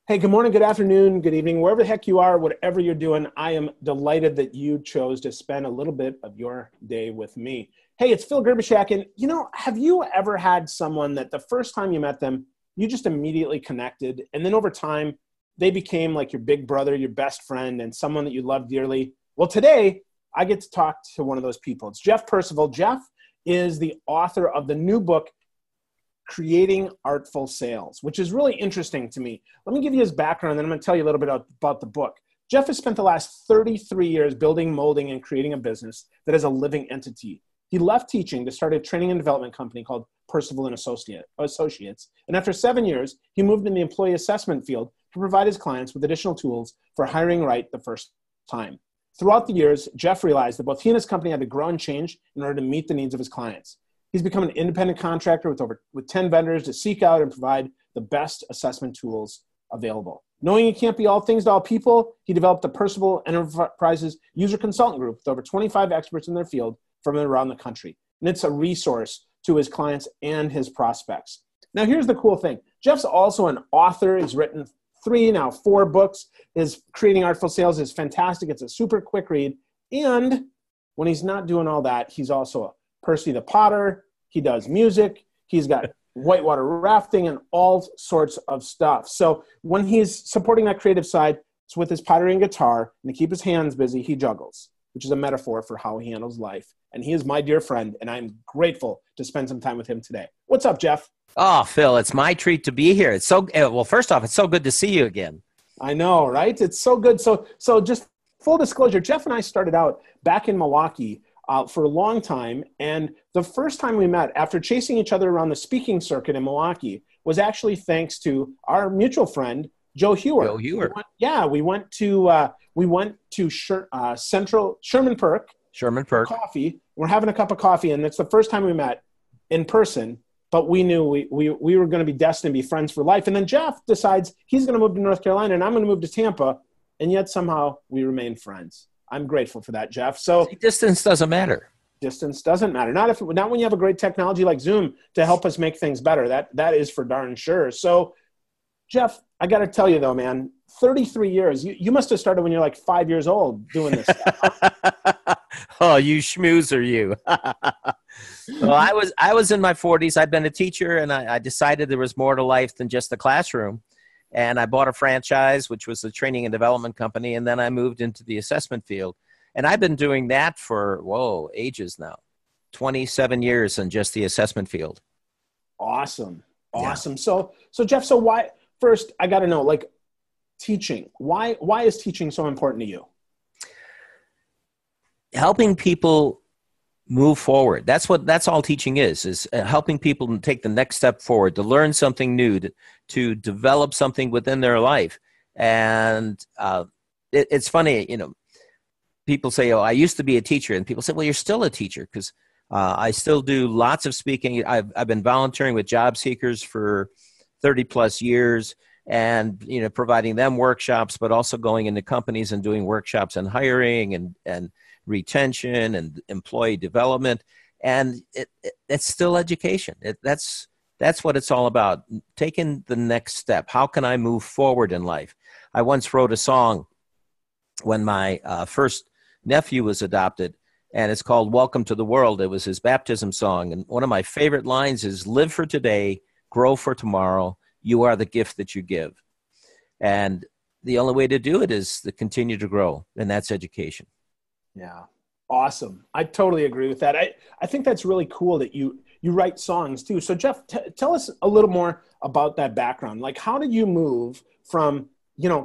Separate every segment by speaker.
Speaker 1: Hey, good morning, good afternoon, good evening, wherever the heck you are, whatever you're doing. I am delighted that you chose to spend a little bit of your day with me. Hey, it's Phil Gerbishak. And have you ever had someone that the first time you met them, you just immediately connected, and then over time, they became like your big brother, your best friend, and someone that you love dearly? Well, today, I get to talk to one of those people. It's Jeff Percival. Jeff is the author of the new book, Creating Artful Sales, which is really interesting to me. Let me give you his background, and then I'm going to tell you a little bit about the book. Jeff has spent the last 33 years building, molding, and creating a business that is a living entity. He left teaching to start a training and development company called Percival and Associates. And after 7 years, he moved in the employee assessment field to provide his clients with additional tools for hiring right the first time. Throughout the years, Jeff realized that both he and his company had to grow and change in order to meet the needs of his clients. He's become an independent contractor with 10 vendors to seek out and provide the best assessment tools available. Knowing he can't be all things to all people, he developed the Percival Enterprises User Consultant Group with over 25 experts in their field from around the country. And it's a resource to his clients and his prospects. Now, here's the cool thing. Jeff's also an author. He's written 4 books. His Creating Artful Sales is fantastic. It's a super quick read. And when he's not doing all that, he's also a Percy the Potter. He does music. He's got whitewater rafting and all sorts of stuff. So when he's supporting that creative side, it's with his pottery and guitar, and to keep his hands busy, he juggles, which is a metaphor for how he handles life. And he is my dear friend, and I'm grateful to spend some time with him today. What's up, Jeff?
Speaker 2: Oh, Phil, it's my treat to be here. It's well, first off, it's so good to see you again.
Speaker 1: I know, right? It's so good. So just full disclosure, Jeff and I started out back in Milwaukee for a long time. And the first time we met, after chasing each other around the speaking circuit in Milwaukee, was actually thanks to our mutual friend, Joe Hewer.
Speaker 2: Joe Hewer.
Speaker 1: We went to Sherman Perk.
Speaker 2: Sherman Perk.
Speaker 1: Coffee. We're having a cup of coffee, and it's the first time we met in person. But we knew we were going to be destined to be friends for life. And then Jeff decides he's going to move to North Carolina, and I'm going to move to Tampa, and yet somehow we remain friends. I'm grateful for that, Jeff. So
Speaker 2: distance doesn't matter.
Speaker 1: Distance doesn't matter. Not when you have a great technology like Zoom to help us make things better. That is for darn sure. So, Jeff, I got to tell you though, man, 33 years. You must have started when you're like 5 years old doing this stuff.
Speaker 2: Oh, you schmoozer, you. Well, I was in my 40s. I'd been a teacher, and I decided there was more to life than just the classroom. And I bought a franchise, which was a training and development company, and then I moved into the assessment field. And I've been doing that for, ages now. 27 years in just the assessment field.
Speaker 1: Awesome.
Speaker 2: Yeah.
Speaker 1: So Jeff, why, first, I got to know, like, teaching. Why is teaching so important to you?
Speaker 2: Helping people move forward. That's all teaching is helping people to take the next step forward, to learn something new, to develop something within their life. And it's funny, people say, oh, I used to be a teacher. And people say, well, you're still a teacher, because I still do lots of speaking. I've been volunteering with job seekers for 30 plus years, and providing them workshops, but also going into companies and doing workshops on hiring and retention and employee development. And it's still education. That's what it's all about, taking the next step. How can I move forward in life? I once wrote a song when my first nephew was adopted, and it's called Welcome to the World. It was his baptism song. And one of my favorite lines is, live for today, grow for tomorrow. You are the gift that you give. And the only way to do it is to continue to grow, and that's education.
Speaker 1: Yeah. Awesome. I totally agree with that. I think that's really cool that you write songs too. So Jeff, tell us a little more about that background. Like, how did you move from,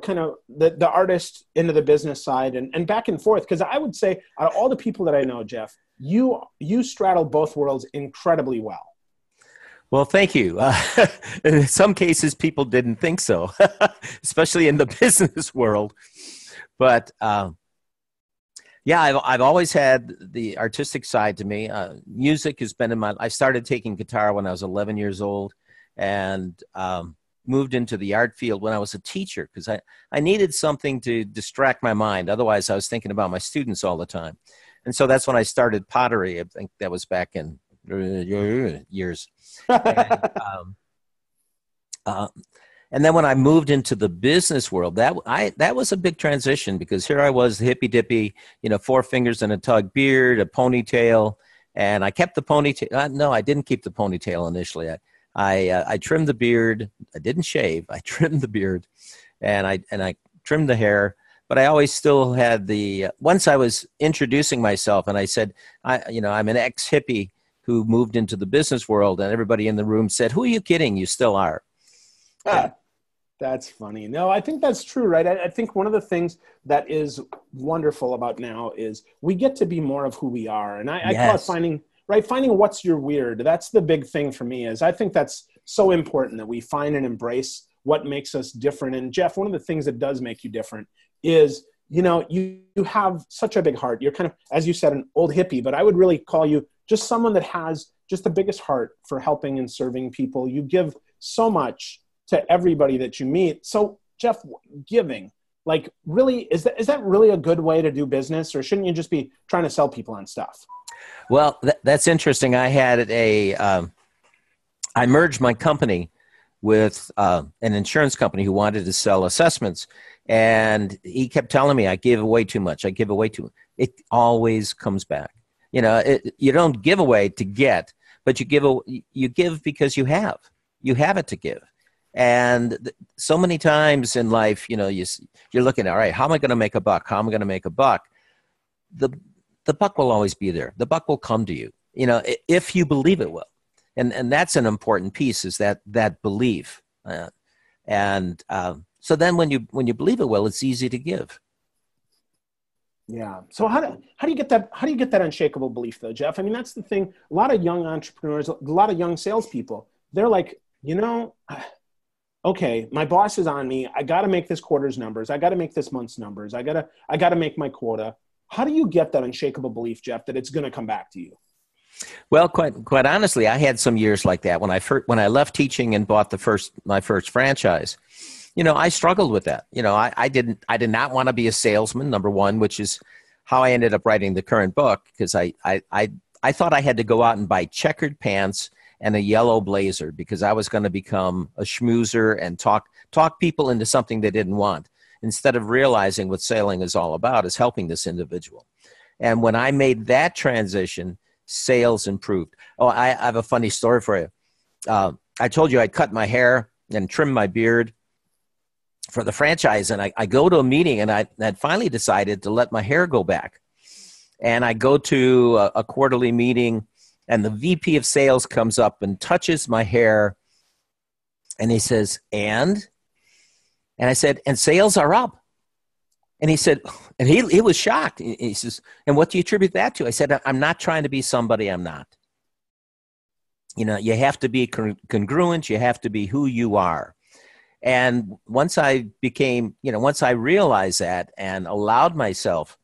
Speaker 1: kind of the artist into the business side and back and forth? Because I would say out of all the people that I know, Jeff, you straddle both worlds incredibly well.
Speaker 2: Well, thank you. In some cases, people didn't think so, especially in the business world. But yeah, I've always had the artistic side to me. Music has been I started taking guitar when I was 11 years old, and moved into the art field when I was a teacher, because I needed something to distract my mind. Otherwise, I was thinking about my students all the time. And so that's when I started pottery. I think that was back in years. And, And then when I moved into the business world, that was a big transition, because here I was, the hippy dippy, 4 fingers and a tug beard, a ponytail, and I kept the ponytail. No, I didn't keep the ponytail initially. I trimmed the beard. I didn't shave. I trimmed the beard, and I trimmed the hair. But I always still had once I was introducing myself, and I said, I'm an ex-hippie who moved into the business world, and everybody in the room said, "Who are you kidding? You still are."
Speaker 1: Ah, that's funny. No, I think that's true, right? I think one of the things that is wonderful about now is we get to be more of who we are. And I call it finding what's your weird. That's the big thing for me. Is I think that's so important that we find and embrace what makes us different. And Jeff, one of the things that does make you different is, you have such a big heart. You're kind of, as you said, an old hippie, but I would really call you just someone that has just the biggest heart for helping and serving people. You give so much to everybody that you meet. So Jeff, giving, like, really, is that really a good way to do business, or shouldn't you just be trying to sell people on stuff?
Speaker 2: Well, that's interesting. I had I merged my company with an insurance company who wanted to sell assessments. And he kept telling me, I give away too much. I give away too much. It always comes back. You don't give away to get, but you give because you have it to give. And so many times in life, you're looking at, all right, how am I going to make a buck? How am I going to make a buck? The buck will always be there. The buck will come to you, if you believe it will. And that's an important piece, is that belief. So then when you believe it will, it's easy to give.
Speaker 1: Yeah. So how do you get that? How do you get that unshakable belief, though, Jeff? I mean, that's the thing. A lot of young entrepreneurs, a lot of young salespeople, they're like, okay, my boss is on me. I got to make this quarter's numbers. I got to make this month's numbers. I got to make my quota. How do you get that unshakable belief, Jeff, that it's going to come back to you?
Speaker 2: Well, quite honestly, I had some years like that when I left teaching and bought my first franchise. I struggled with that. I did not want to be a salesman, number one, which is how I ended up writing the current book, because I thought I had to go out and buy checkered pants and a yellow blazer because I was going to become a schmoozer and talk people into something they didn't want, instead of realizing what selling is all about, is helping this individual. And when I made that transition, sales improved. Oh, I have a funny story for you. I told you I'd cut my hair and trim my beard for the franchise, and I go to a meeting, and I had finally decided to let my hair go back. And I go to a quarterly meeting, and the VP of sales comes up and touches my hair, and he says, and I said, and sales are up. And he said, and he was shocked. He says, and what do you attribute that to? I said, I'm not trying to be somebody I'm not. You have to be congruent. You have to be who you are. And once I realized that and allowed myself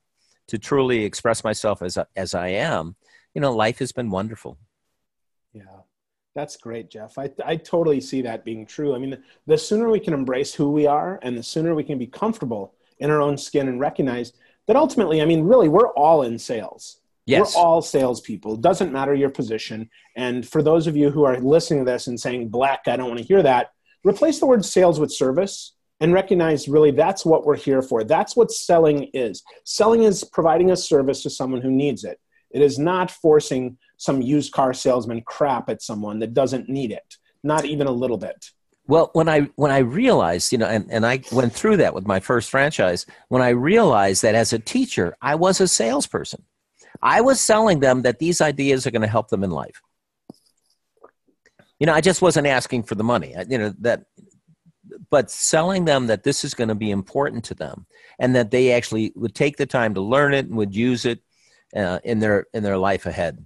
Speaker 2: to truly express myself as I am, life has been wonderful.
Speaker 1: Yeah, that's great, Jeff. I totally see that being true. I mean, the sooner we can embrace who we are, and the sooner we can be comfortable in our own skin and recognize that ultimately, I mean, really, we're all in sales. Yes. We're all salespeople. It doesn't matter your position. And for those of you who are listening to this and saying, Black, I don't want to hear that, replace the word sales with service and recognize really that's what we're here for. That's what selling is. Selling is providing a service to someone who needs it. It is not forcing some used car salesman crap at someone that doesn't need it, not even a little bit.
Speaker 2: Well, when I realized, and I went through that with my first franchise, when I realized that as a teacher, I was a salesperson. I was selling them that these ideas are going to help them in life. I just wasn't asking for the money, but selling them that this is going to be important to them, and that they actually would take the time to learn it and would use it in their life ahead.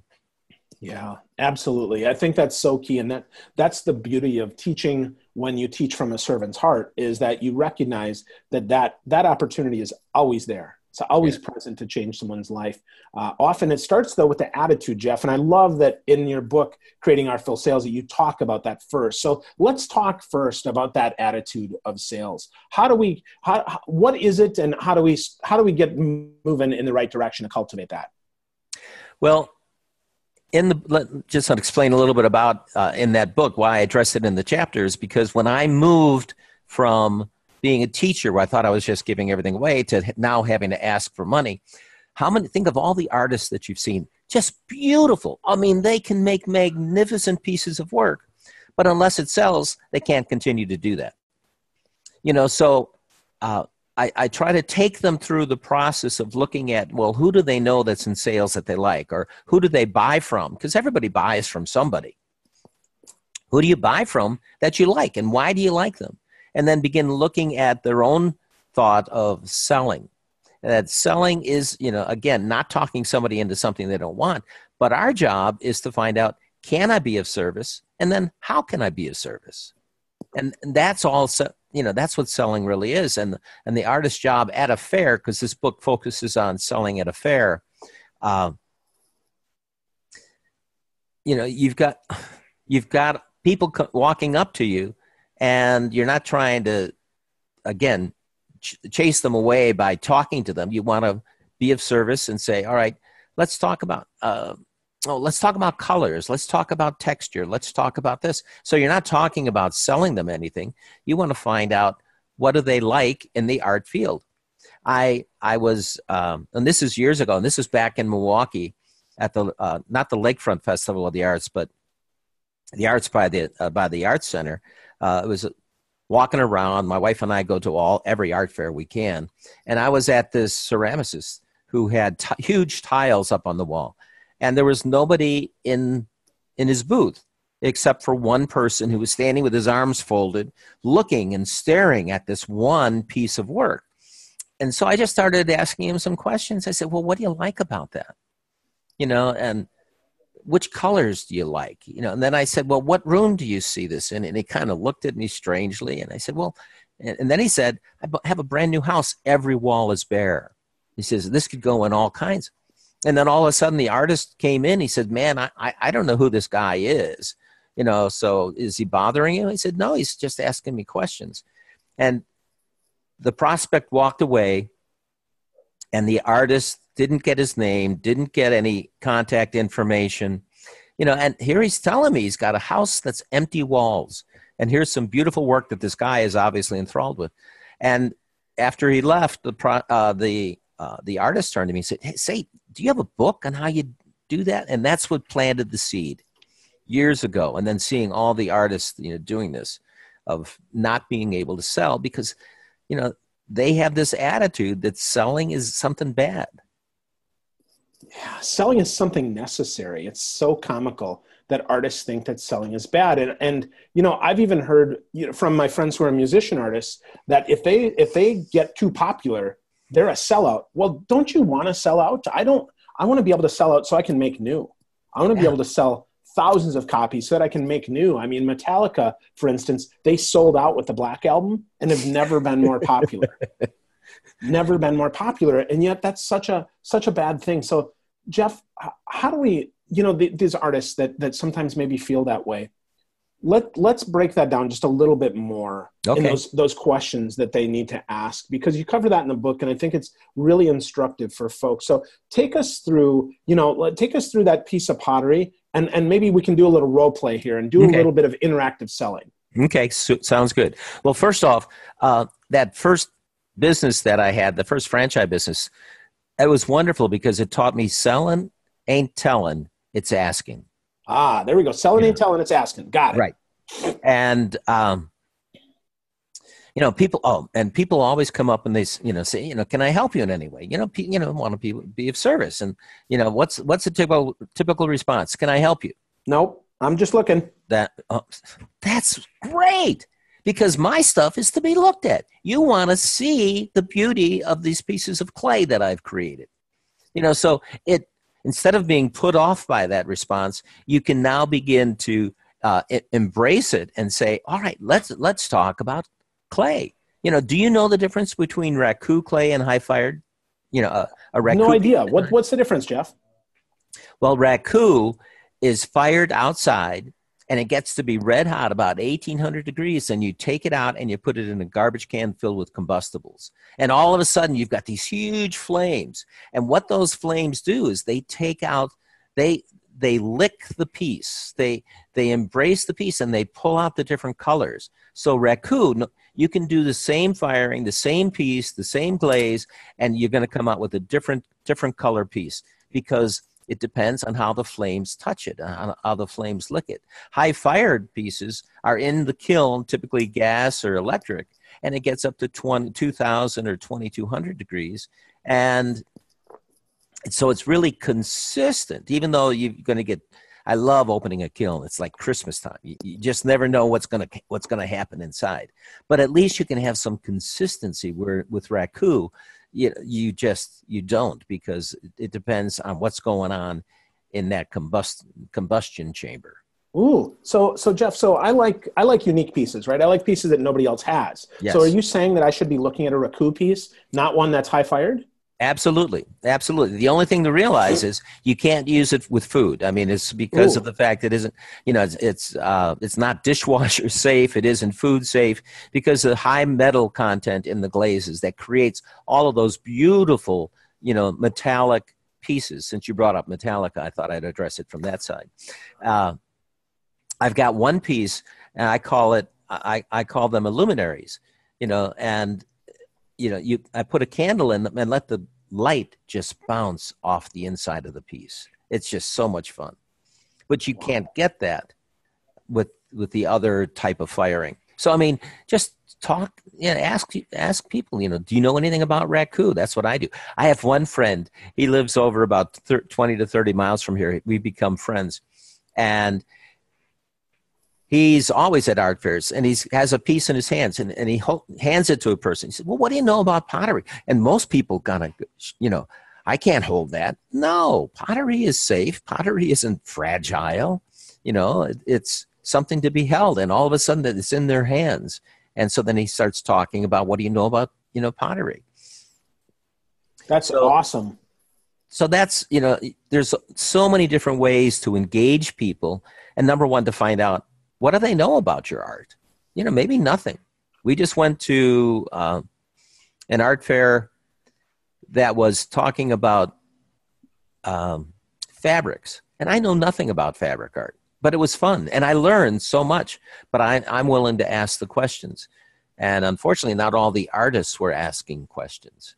Speaker 1: Yeah, absolutely. I think that's so key. And that's the beauty of teaching when you teach from a servant's heart, is that you recognize that opportunity is always there. It's always present to change someone's life. Often it starts, though, with the attitude, Jeff. And I love that in your book, Creating Artful Sales, that you talk about that first. So let's talk first about that attitude of sales. What is it, and how do we get moving in the right direction to cultivate that?
Speaker 2: Well, just to explain a little bit about in that book why I addressed it in the chapters, because when I moved from being a teacher where I thought I was just giving everything away to now having to ask for money. Think of all the artists that you've seen, just beautiful. I mean, they can make magnificent pieces of work, but unless it sells, they can't continue to do that. So I try to take them through the process of looking at, well, who do they know that's in sales that they like, or who do they buy from? Because everybody buys from somebody. Who do you buy from that you like, and why do you like them? And then begin looking at their own thought of selling. And that selling is, again, not talking somebody into something they don't want, but our job is to find out, can I be of service? And then how can I be of service? And that's all, that's what selling really is. And the artist's job at a fair, because this book focuses on selling at a fair, you've got people walking up to you, and you're not trying to, again, chase them away by talking to them. You want to be of service and say, all right, let's talk about colors. Let's talk about texture. Let's talk about this. So you're not talking about selling them anything. You want to find out, what do they like in the art field? I was, and this is years ago, and this is back in Milwaukee at the, not the Lakefront Festival of the Arts, but the Arts by the Arts Center. It was walking around. My wife and I go to every art fair we can. And I was at this ceramicist who had huge tiles up on the wall. And there was nobody in his booth except for one person who was standing with his arms folded, looking and staring at this one piece of work. And so I just started asking him some questions. I said, well, what do you like about that? And which colors do you like? And then I said, well, what room do you see this in? And he kind of looked at me strangely. And I said, well, and then he said, I have a brand new house. Every wall is bare. He says, this could go in all kinds. And then all of a sudden the artist came in. He said, man, I don't know who this guy is. So is he bothering you? He said, no, he's just asking me questions. And the prospect walked away, and the artist didn't get his name, didn't get any contact information, and here he's telling me he's got a house that's empty walls. And here's some beautiful work that this guy is obviously enthralled with. And after he left, the artist turned to me and said, hey, say, do you have a book on how you do that? And that's what planted the seed years ago. And then seeing all the artists, doing this, of not being able to sell because, they have this attitude that selling is something bad.
Speaker 1: Yeah, selling is something necessary. It's so comical that artists think that selling is bad. And I've even heard from my friends who are musician artists that if they get too popular, they're a sellout. Well, don't you want to sell out? I want to be able to sell out so I can make new. I want to be able to sell thousands of copies so that I can make new. I mean, Metallica, for instance, they sold out with the Black Album and have never been more popular. Never been more popular. And yet that's such a bad thing. So Jeff, how do we, these artists that sometimes maybe feel that way, let's break that down just a little bit more in those questions that they need to ask, because you cover that in the book. And I think it's really instructive for folks. So take us through that piece of pottery, and maybe we can do a little role play here and do a little bit of interactive selling.
Speaker 2: Okay. Sounds good. Well, first off, that first business that I had, the first franchise business, it was wonderful because it taught me selling ain't telling, it's asking.
Speaker 1: Ah, there we go. Selling ain't telling, it's asking. Got it.
Speaker 2: Right. And, people always come up and they, say, can I help you in any way? Want to be of service. And, what's the typical response? Can I help you?
Speaker 1: Nope. I'm just looking.
Speaker 2: That's great, because my stuff is to be looked at. You want to see the beauty of these pieces of clay that I've created. So instead of being put off by that response, you can now begin to embrace it and say, all right, let's talk about clay. Do you know the difference between raku clay and high fired? A raku.
Speaker 1: No idea. What's the difference, Jeff?
Speaker 2: Well, raku is fired outside, and it gets to be red hot, about 1,800 degrees, and you take it out and you put it in a garbage can filled with combustibles. And all of a sudden, you've got these huge flames. And what those flames do is they take out, they lick the piece. They embrace the piece, and they pull out the different colors. So raku, You can do the same firing, the same piece, the same glaze, and you're going to come out with a different color piece because it depends on how the flames touch it, on how the flames lick it. High-fired pieces are in the kiln, typically gas or electric, and it gets up to 2,000 or 2,200 degrees. And so it's really consistent, even though you're going to get, I love opening a kiln. It's like Christmas time. You just never know what's going to happen inside. But at least you can have some consistency where with raku, you don't, because it depends on what's going on in that combustion chamber.
Speaker 1: Ooh, so Jeff, so I like unique pieces, right? I like pieces that nobody else has.
Speaker 2: Yes.
Speaker 1: So are you saying that I should be looking at a raku piece, not one that's high fired?
Speaker 2: Absolutely. Absolutely. The only thing to realize is you can't use it with food. I mean, it's because of the fact it isn't, it's not dishwasher safe. It isn't food safe because of the high metal content in the glazes that creates all of those beautiful, metallic pieces. Since you brought up metallic, I thought I'd address it from that side. I've got one piece and I call them illuminaries, I put a candle in them and let the light just bounce off the inside of the piece. It's just so much fun. But you can't get that with the other type of firing. So, I mean, just talk, ask people, do you know anything about raku? That's what I do. I have one friend. He lives over about 20 to 30 miles from here. We've become friends. And he's always at art fairs, and he has a piece in his hands, and he hands it to a person. He said, well, what do you know about pottery? And most people I can't hold that. No, pottery is safe. Pottery isn't fragile. It's something to be held, and all of a sudden it's in their hands. And so then he starts talking about, what do you know about, pottery?
Speaker 1: That's awesome.
Speaker 2: So that's, there's so many different ways to engage people. And number one, to find out, what do they know about your art? Maybe nothing. We just went to an art fair that was talking about fabrics. And I know nothing about fabric art, but it was fun. And I learned so much, but I'm willing to ask the questions. And unfortunately, not all the artists were asking questions.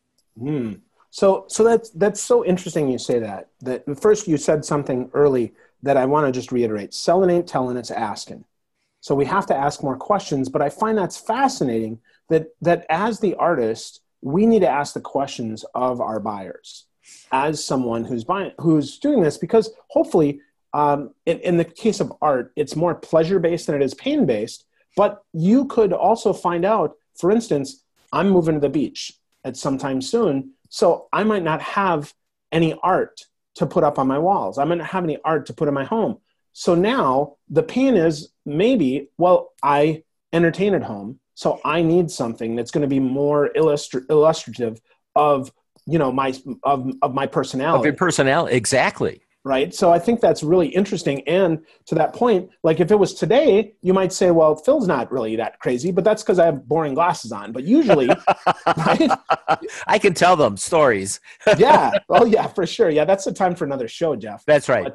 Speaker 1: So that's so interesting you say that. That first you said something early that I want to just reiterate. Selling ain't telling, it's asking. So we have to ask more questions, but I find that's fascinating that as the artist, we need to ask the questions of our buyers as someone who's doing this, because hopefully in the case of art, it's more pleasure-based than it is pain-based, but you could also find out, for instance, I'm moving to the beach at some time soon, so I might not have any art to put up on my walls. I might not have any art to put in my home. So now the pain is maybe, I entertain at home, so I need something that's going to be more illustrative of, my personality.
Speaker 2: Of your personality, exactly.
Speaker 1: Right? So I think that's really interesting. And to that point, like if it was today, you might say, well, Phil's not really that crazy, but that's because I have boring glasses on. But usually, right?
Speaker 2: I can tell them stories.
Speaker 1: Yeah. Oh, yeah, for sure. Yeah, that's the time for another show, Jeff.
Speaker 2: That's right.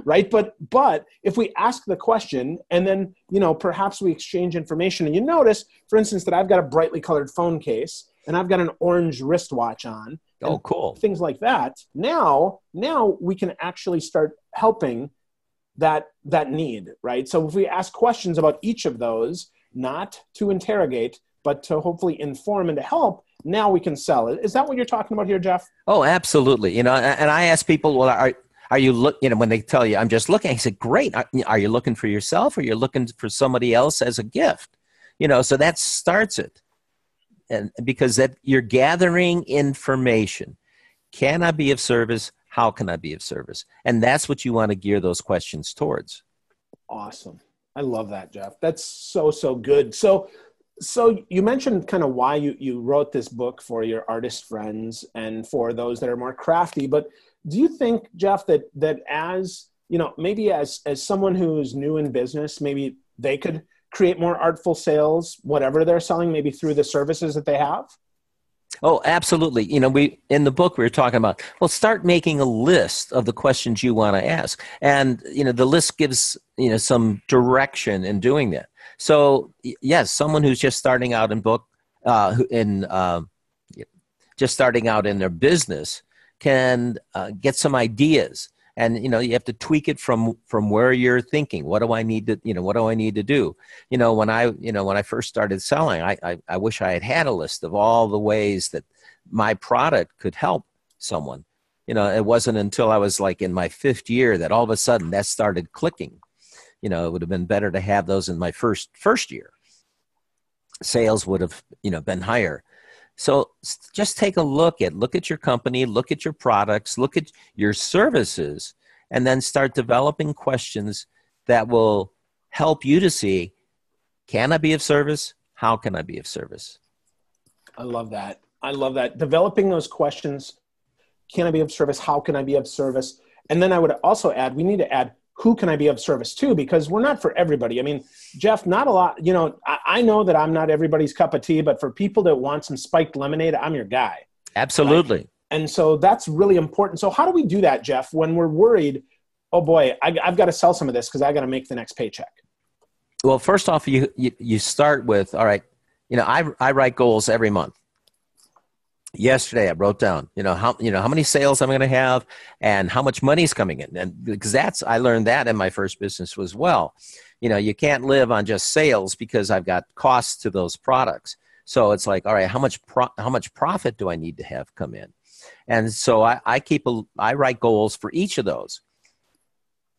Speaker 1: Right. But if we ask the question and then, perhaps we exchange information, and you notice, for instance, that I've got a brightly colored phone case and I've got an orange wristwatch on.
Speaker 2: Oh, cool.
Speaker 1: Things like that. Now we can actually start helping that need, right? So if we ask questions about each of those, not to interrogate, but to hopefully inform and to help, now we can sell it. Is that what you're talking about here, Jeff?
Speaker 2: Oh, absolutely. And I ask people, well, are you when they tell you, I'm just looking, I said, great. Are you looking for yourself, or you're looking for somebody else as a gift? So that starts it. And because that you're gathering information. Can I be of service? How can I be of service? And that's what you want to gear those questions towards.
Speaker 1: Awesome. I love that, Jeff. That's so good. So you mentioned kind of why you wrote this book for your artist friends and for those that are more crafty, but do you think, Jeff, that as, maybe as someone who's new in business, maybe they could create more artful sales, whatever they're selling, maybe through the services that they have?
Speaker 2: Oh, absolutely. In the book, we were talking about, well, start making a list of the questions you want to ask. And, the list gives, some direction in doing that. So yes, someone who's just starting out just starting out in their business can get some ideas. And, you have to tweak it from where you're thinking. What do I need to, what do I need to do? When I first started selling, I wish I had a list of all the ways that my product could help someone. It wasn't until I was like in my 5th year that all of a sudden that started clicking. It would have been better to have those in my first year. Sales would have, been higher. So just take a look at your company, look at your products, look at your services, and then start developing questions that will help you to see, can I be of service? How can I be of service?
Speaker 1: I love that. I love that. Developing those questions, can I be of service? How can I be of service? And then I would also add, we need to add, who can I be of service to? Because we're not for everybody. I mean, Jeff, not a lot, I know that I'm not everybody's cup of tea, but for people that want some spiked lemonade, I'm your guy.
Speaker 2: Absolutely.
Speaker 1: Right? And so that's really important. So how do we do that, Jeff, when we're worried, oh boy, I've got to sell some of this because I got to make the next paycheck?
Speaker 2: Well, first off, you start with, all right, I write goals every month. Yesterday, I wrote down, how many sales I'm going to have and how much money's coming in. And because I learned that in my first business as well. You can't live on just sales because I've got costs to those products. So it's like, all right, how much profit do I need to have come in? And so I write goals for each of those.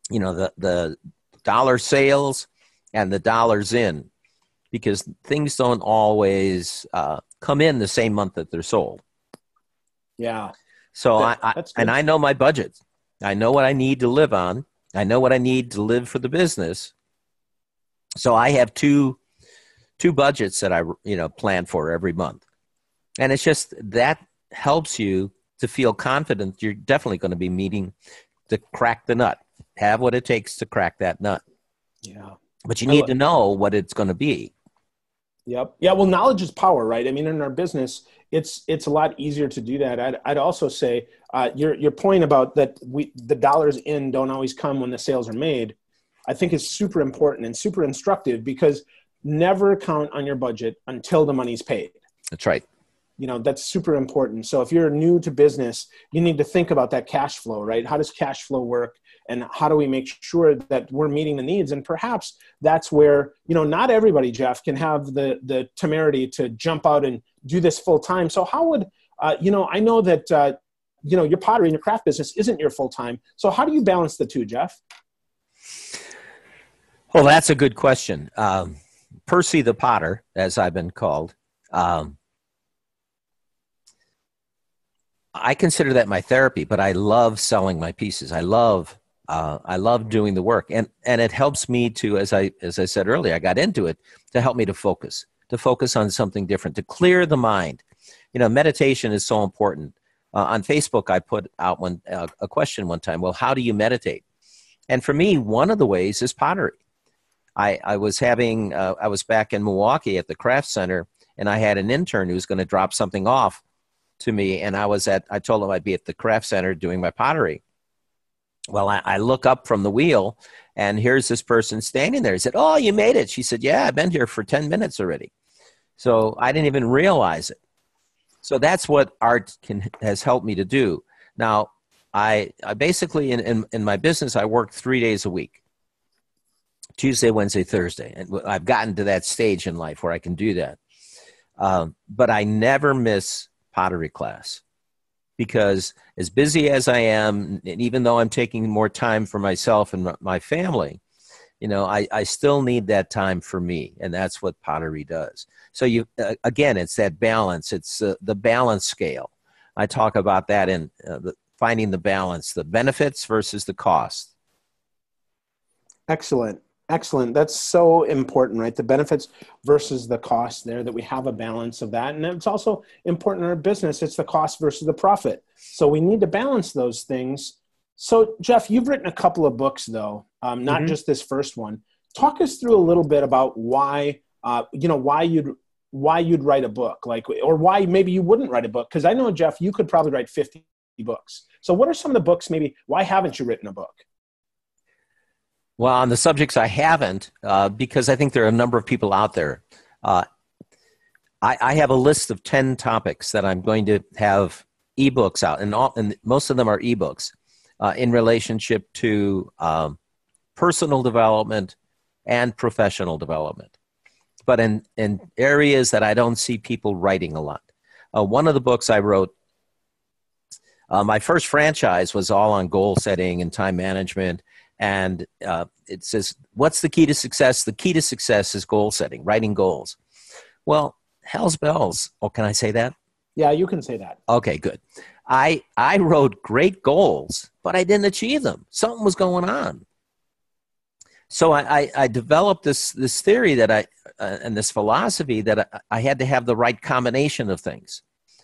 Speaker 2: The dollar sales and the dollars in, because things don't always come in the same month that they're sold.
Speaker 1: Yeah.
Speaker 2: So I know my budget. I know what I need to live on. I know what I need to live for the business. So I have two budgets that I plan for every month. And it's just that helps you to feel confident you're definitely going to be meeting to crack the nut. Have what it takes to crack that nut.
Speaker 1: Yeah.
Speaker 2: But you need to know what it's going to be.
Speaker 1: Yep. Yeah. Well, knowledge is power, right? I mean, in our business, it's a lot easier to do that. I'd also say your point about that the dollars in don't always come when the sales are made, I think is super important and super instructive, because never count on your budget until the money's paid.
Speaker 2: That's right.
Speaker 1: That's super important. So if you're new to business, you need to think about that cash flow, right? How does cash flow work? And how do we make sure that we're meeting the needs? And perhaps that's where, not everybody, Jeff, can have the temerity to jump out and do this full time. So how would, I know that, your pottery and your craft business isn't your full time. So how do you balance the two, Jeff?
Speaker 2: Well, that's a good question. Percy the Potter, as I've been called, I consider that my therapy, but I love selling my pieces. I love doing the work, and it helps me to, as I said earlier, I got into it to help me to focus on something different, to clear the mind. Meditation is so important. On Facebook, I put out a question one time. Well, how do you meditate? And for me, one of the ways is pottery. I was back in Milwaukee at the craft center, and I had an intern who was going to drop something off to me, and I told him I'd be at the craft center doing my pottery. Well, I look up from the wheel, and here's this person standing there. He said, "Oh, you made it." She said, "Yeah, I've been here for 10 minutes already." So I didn't even realize it. So that's what art has helped me to do. Now, I basically, in my business, I work 3 days a week, Tuesday, Wednesday, Thursday. And I've gotten to that stage in life where I can do that. But I never miss pottery class, because as busy as I am, and even though I'm taking more time for myself and my family, I still need that time for me, and that's what pottery does. So again, it's that balance. It's the balance scale. I talk about that in finding the balance, the benefits versus the cost.
Speaker 1: Excellent. Excellent. That's so important, right? The benefits versus the cost there, that we have a balance of that. And it's also important in our business. It's the cost versus the profit. So we need to balance those things. So Jeff, you've written a couple of books though, not just this first one. Talk us through a little bit about why you'd write a book, or why maybe you wouldn't write a book. Cause I know, Jeff, you could probably write 50 books. So what are some of the books, maybe why haven't you written a book?
Speaker 2: Well, on the subjects I haven't, because I think there are a number of people out there. Uh, I have a list of 10 topics that I'm going to have ebooks out, and most of them are ebooks in relationship to personal development and professional development, but in areas that I don't see people writing a lot. One of the books I wrote, my first franchise was all on goal setting and time management. And it says, what's the key to success? The key to success is goal setting, writing goals. Well, hell's bells. Oh, can I say that?
Speaker 1: Yeah, you can say that.
Speaker 2: Okay, good. I wrote great goals, but I didn't achieve them. Something was going on. So I developed this theory that and this philosophy that I had to have the right combination of things.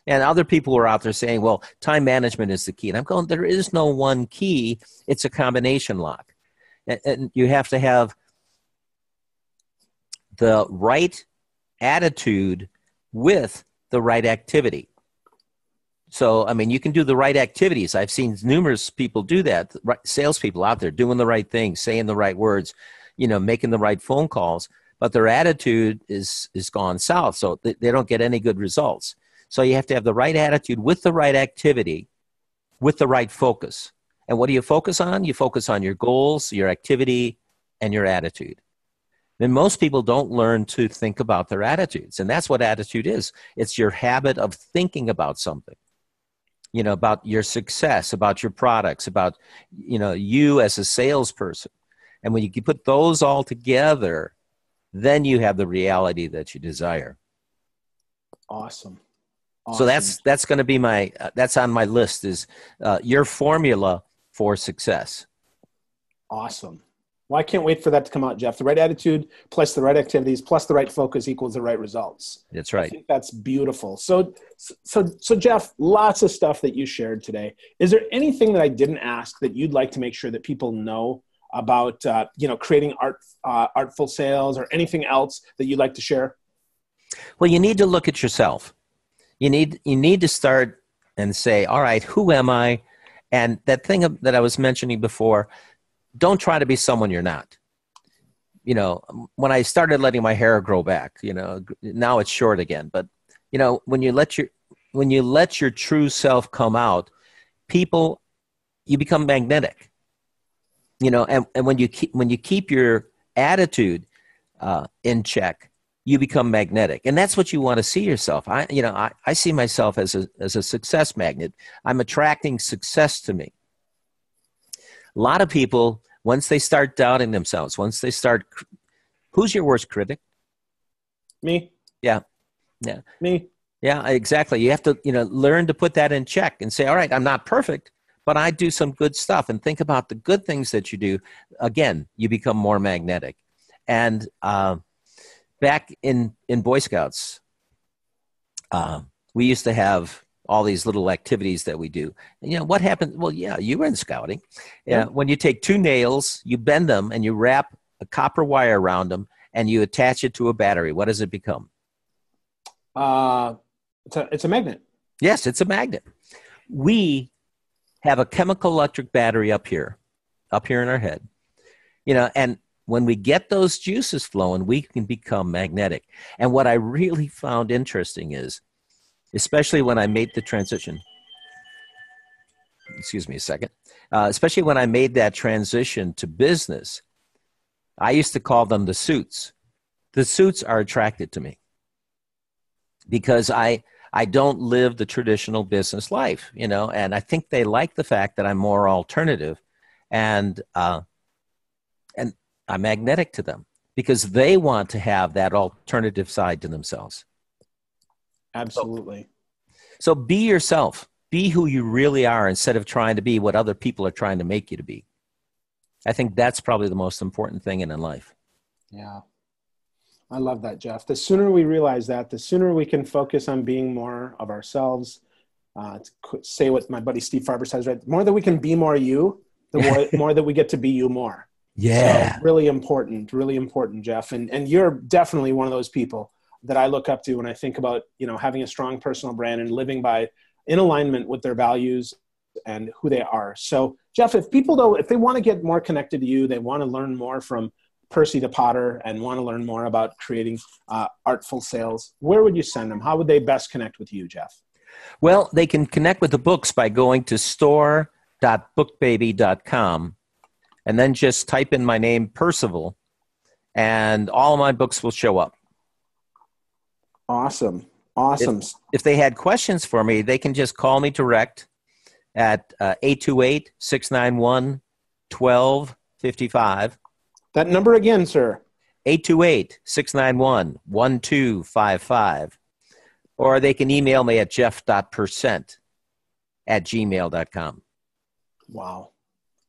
Speaker 2: And other people were out there saying, well, time management is the key. And I'm going, there is no one key. It's a combination lock. And you have to have the right attitude with the right activity. So, I mean, you can do the right activities. I've seen numerous people do that, salespeople out there doing the right things, saying the right words, making the right phone calls, but their attitude is gone south. So they don't get any good results. So you have to have the right attitude with the right activity, with the right focus. And what do you focus on? You focus on your goals, your activity, and your attitude. And most people don't learn to think about their attitudes. And that's what attitude is. It's your habit of thinking about something, about your success, about your products, about, you as a salesperson. And when you put those all together, then you have the reality that you desire.
Speaker 1: Awesome.
Speaker 2: So that's going to be that's on my list is your formula for success.
Speaker 1: Awesome. Well, I can't wait for that to come out, Jeff. The right attitude plus the right activities plus the right focus equals the right results.
Speaker 2: That's right.
Speaker 1: I think that's beautiful. So Jeff, lots of stuff that you shared today. Is there anything that I didn't ask that you'd like to make sure that people know about, creating artful sales or anything else that you'd like to share?
Speaker 2: Well, you need to look at yourself. You need to start and say, all right, who am I? And that thing that I was mentioning before, don't try to be someone you're not. When I started letting my hair grow back, now it's short again. But, when you let your true self come out, you become magnetic. And when you keep your attitude in check, you become magnetic. And that's what you want to see yourself. I see myself as a success magnet. I'm attracting success to me. A lot of people, once they start doubting themselves, who's your worst critic?
Speaker 1: Me.
Speaker 2: Yeah.
Speaker 1: Me.
Speaker 2: Yeah, exactly. You have to, learn to put that in check and say, all right, I'm not perfect, but I do some good stuff, and think about the good things that you do. Again, you become more magnetic. And, back in Boy Scouts, we used to have all these little activities that we do. And, what happened? Well, yeah, you were in scouting. Yeah. When you take two nails, you bend them, and you wrap a copper wire around them, and you attach it to a battery. What does it become?
Speaker 1: It's a magnet.
Speaker 2: Yes, it's a magnet. We have a chemical electric battery up here in our head, and when we get those juices flowing, we can become magnetic. And what I really found interesting is, especially when I made the transition, excuse me a second, especially when I made that transition to business, I used to call them the suits. The suits are attracted to me because I don't live the traditional business life, and I think they like the fact that I'm more alternative, and I'm magnetic to them because they want to have that alternative side to themselves.
Speaker 1: Absolutely.
Speaker 2: So be yourself. Be who you really are instead of trying to be what other people are trying to make you to be. I think that's probably the most important thing in life.
Speaker 1: Yeah. I love that, Jeff. The sooner we realize that, the sooner we can focus on being more of ourselves. To say what my buddy Steve Farber says, right? The more that we can be more you, the more that we get to be you more.
Speaker 2: Yeah.
Speaker 1: So really important, Jeff. And you're definitely one of those people that I look up to when I think about, having a strong personal brand and living in alignment with their values and who they are. So Jeff, if people though, if they want to get more connected to you, they want to learn more from Percy the Potter and want to learn more about creating artful sales, where would you send them? How would they best connect with you, Jeff?
Speaker 2: Well, they can connect with the books by going to store.bookbaby.com and then just type in my name, Percival, and all of my books will show up.
Speaker 1: Awesome. Awesome.
Speaker 2: If they had questions for me, they can just call me direct at 828-691-1255.
Speaker 1: That number again, sir.
Speaker 2: 828-691-1255. Or they can email me at jeff.percent@gmail.com.
Speaker 1: Wow.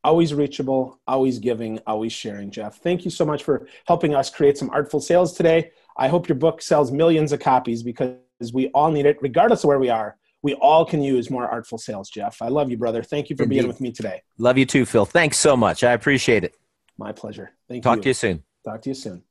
Speaker 1: Always reachable, always giving, always sharing, Jeff. Thank you so much for helping us create some artful sales today. I hope your book sells millions of copies because we all need it, regardless of where we are. We all can use more artful sales, Jeff. I love you, brother. Thank you for being with me today.
Speaker 2: Love you too, Phil. Thanks so much. I appreciate it.
Speaker 1: My pleasure. Thank you.
Speaker 2: Talk to you soon.
Speaker 1: Talk to you soon.